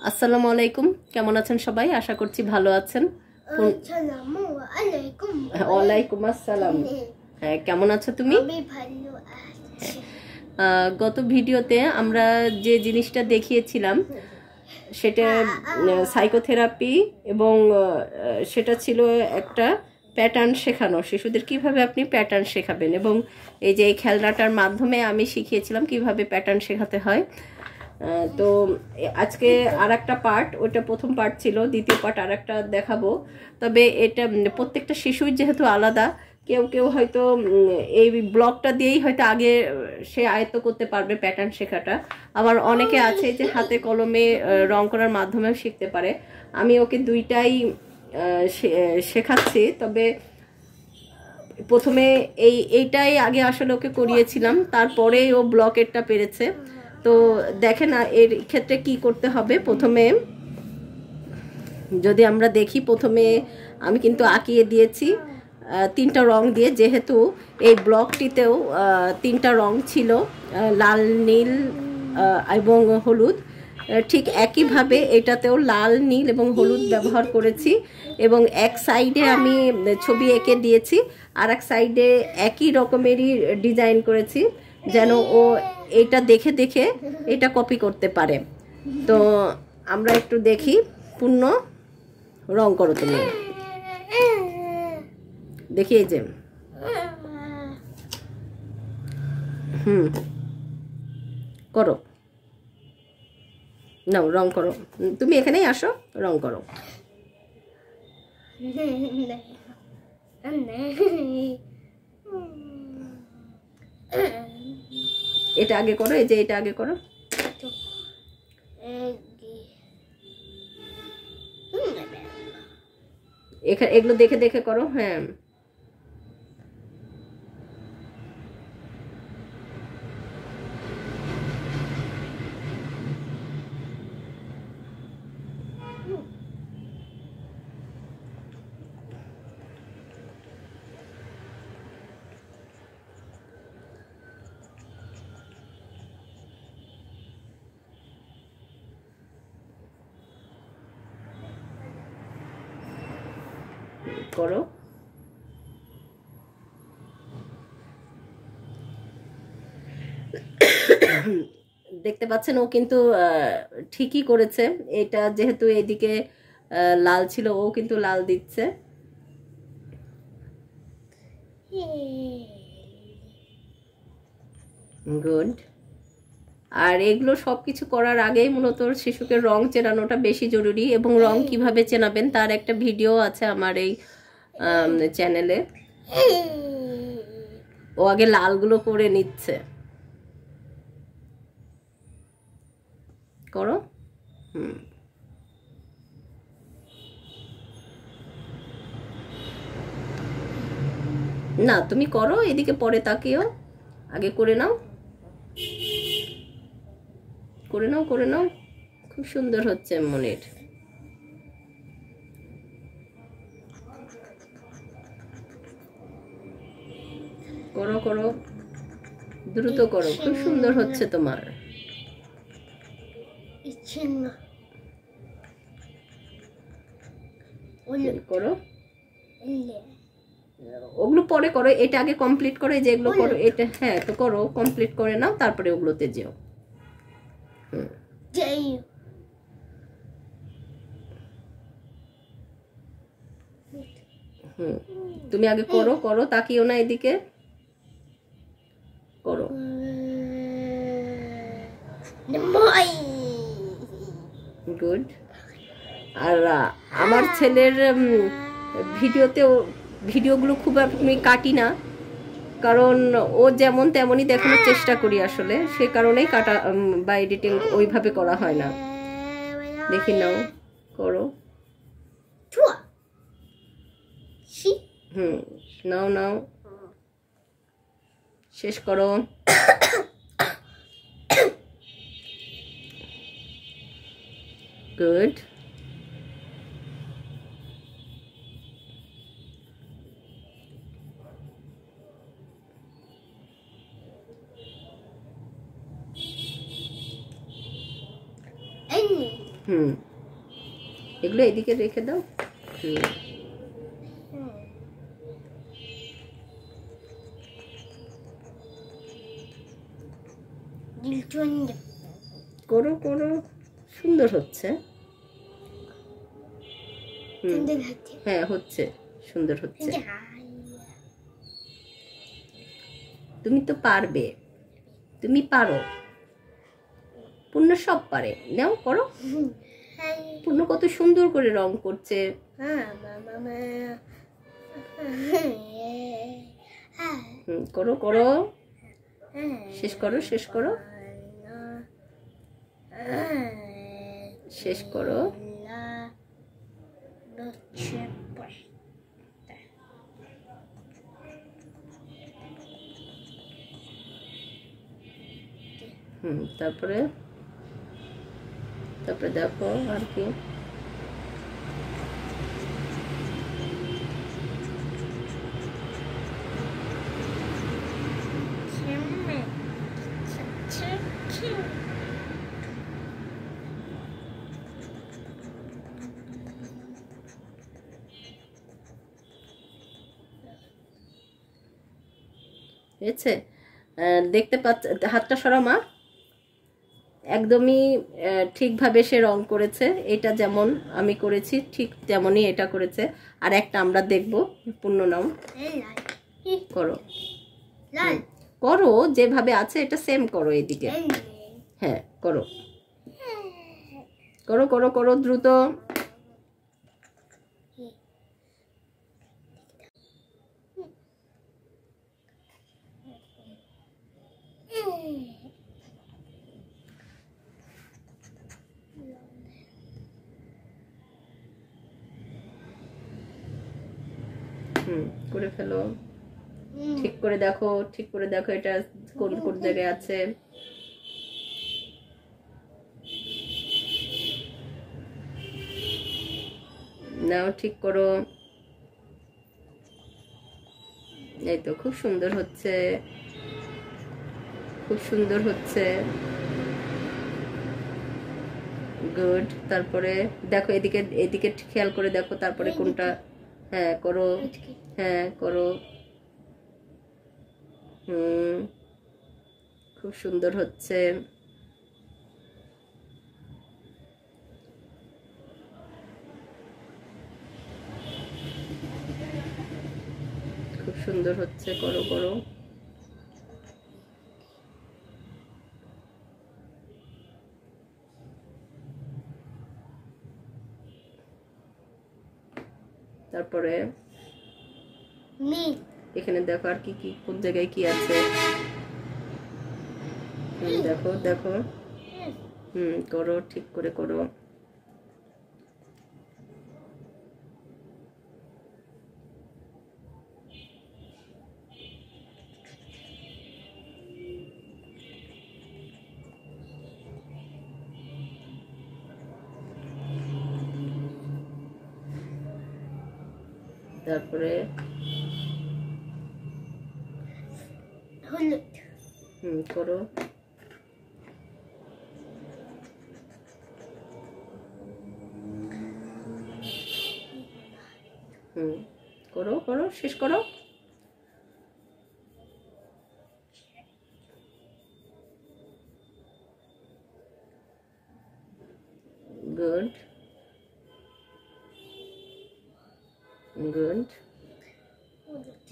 আসসালামু আলাইকুম, কেমন আছেন সবাই? আশা করছি ভালো আছেন। ওয়ালাইকুম আসসালাম। হ্যাঁ, কেমন আছো তুমি? গত ভিডিওতে আমরা যে জিনিসটা দেখিয়েছিলাম সেটা সাইকোথেরাপি এবং সেটা ছিল একটা প্যাটার্ন শেখানো, শিশুদের কিভাবে আপনি প্যাটার্ন শেখাবেন, এবং এই যে এই খেলনাটার মাধ্যমে আমি শিখিয়েছিলাম কিভাবে প্যাটার্ন শেখাতে হয়। তো আজকে আর একটা পার্ট, ওইটা প্রথম পার্ট ছিল, দ্বিতীয় পার্ট আর একটা দেখাবো। তবে এটা প্রত্যেকটা শিশুর যেহেতু আলাদা, কেউ কেউ হয়তো এই ব্লকটা দিয়েই হয়তো আগে সে আয়ত্ত করতে পারবে প্যাটার্ন শেখাটা, আবার অনেকে আছে যে হাতে কলমে রং করার মাধ্যমেও শিখতে পারে। আমি ওকে দুইটাই শেখাচ্ছি। তবে প্রথমে এইটাই আগে আসলে ওকে করিয়েছিলাম, তারপরে ও ব্লকেরটা পেরেছে। তো দেখেন এর ক্ষেত্রে কি করতে হবে। প্রথমে যদি আমরা দেখি, প্রথমে আমি কিন্তু আঁকিয়ে দিয়েছি তিনটা রং দিয়ে, যেহেতু এই ব্লকটিতেও তিনটা রং ছিল, লাল, নীল এবং হলুদ। ঠিক একইভাবে এটাতেও লাল, নীল এবং হলুদ ব্যবহার করেছি, এবং এক সাইডে আমি ছবি এঁকে দিয়েছি, আর এক সাইডে একই রকমেরই ডিজাইন করেছি, যেন ও এটা দেখে দেখে এটা কপি করতে পারে। তো আমরা একটু দেখি। পূর্ণ রং করো তুমি, দেখি এই যে করো, নাও রং করো, তুমি এখানেই আসো, রং করো। এটা আগে করো, এই যে এটা আগে করো। এগুলো দেখে দেখে করো। হ্যাঁ, করো। দেখতে পাচ্ছেন ও কিন্তু ঠিকই করেছে। এটা যেহেতু এদিকে লাল ছিল, ও কিন্তু লাল দিচ্ছে। গুড। আর এগুলো সবকিছু করার আগেই মূলত শিশুকে রং চেনানোটা বেশি জরুরি, এবং রং কিভাবে চেনাবেন তার একটা ভিডিও আছে আমার এই চ্যানেলে। ও আগে লালগুলো করে নিচ্ছে। করো। না, তুমি করো, এদিকে পরে তাকিও, আগে করে নাও, করে নাও, করে নাও। খুব সুন্দর হচ্ছে মনের। করো করো, দ্রুত করো, খুব সুন্দর হচ্ছে তোমার। করো, ওগুলো পরে করো, এটা আগে কমপ্লিট করো, যেগুলো করো এটা। হ্যাঁ, তো করো, কমপ্লিট করে নাও, তারপরে ওগুলোতে যেও। তুমি আগে করো, করো, তাকিও না এদিকে, করো। গুড। আর আমার ছেলের ভিডিওগুলো খুব আমি কাটি না, কারণ ও যেমন তেমনই দেখানোর চেষ্টা করি আসলে, সে কারণেই কাটা বা এডিটিং ওইভাবে করা হয় না। দেখি নাও, করো। নাও নাও, শেষ করো। গুড। হুম, এগুলো এদিকে রেখে দাও। করো করো, সুন্দর হচ্ছে। হ্যাঁ হচ্ছে, সুন্দর হচ্ছে। তুমি তো পারবে, তুমি পারো, পূর্ণ সব পারে। নাও করো। পূর্ণ কত সুন্দর করে রং করছে। করো করো, শেষ করো, শেষ করো, শেষ করো। তারপরে তারপরে দেখো আর কি। হয়েছে? দেখতে পাচ্ছ, হাতটা সরা মা। একদমই ঠিকভাবে সে রং করেছে। এটা যেমন আমি করেছি ঠিক তেমনই এটা করেছে। আর একটা আমরা দেখব। পূর্ণ নাও, করো করো, যেভাবে আছে এটা সেম করো এদিকে। হ্যাঁ করো করো করো করো, দ্রুত। করে ফেলো, ঠিক করে দেখো, ঠিক করে দেখো এটা কোন কোন জায়গায় আছে। নাও ঠিক করো। এই তো খুব সুন্দর হচ্ছে, খুব সুন্দর হচ্ছে। গুড। তারপরে দেখো এদিকে, এদিকে খেয়াল করে দেখো তারপরে কোনটা। হ্যাঁ করো, হ্যাঁ করো। খুব সুন্দর হচ্ছে। খুব সুন্দর হচ্ছে, করো করো। তারপরে এখানে দেখো আর কি কি কোন জায়গায় কি আছে। দেখো দেখো, করো, ঠিক করে করো। তারপরে করো। করো করো, শেষ করো। Good good.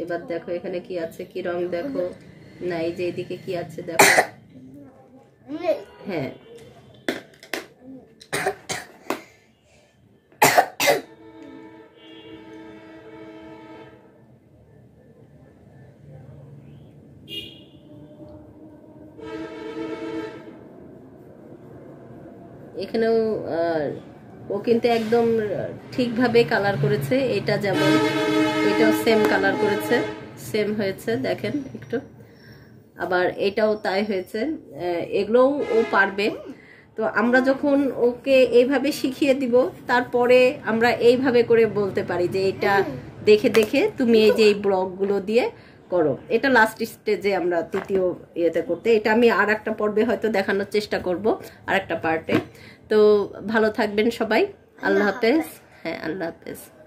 এবার দেখো এখানে কি আছে, কি রং দেখো। না, এই যে এদিকে কি আছে দেখো। হ্যাঁ এখানেও ও কিন্তু একদম ঠিকভাবে কালার করেছে। এটা যেমন, এটাও সেম কালার করেছে, সেম হয়েছে দেখেন একটু। আবার এটাও তাই হয়েছে। এগুলোও ও পারবে। তো আমরা যখন ওকে এইভাবে শিখিয়ে দিব, তারপরে আমরা এইভাবে করে বলতে পারি যে এটা দেখে দেখে তুমি এই যে এই ব্লকগুলো দিয়ে করো। এটা লাস্ট স্টেজে আমরা তৃতীয় ইয়েতে করতে, এটা আমি আর একটা পর্বে হয়তো দেখানোর চেষ্টা করব, আর একটা পার্টে। তো ভালো থাকবেন সবাই। আল্লাহ হাফেজ। হ্যাঁ, আল্লাহ হাফেজ।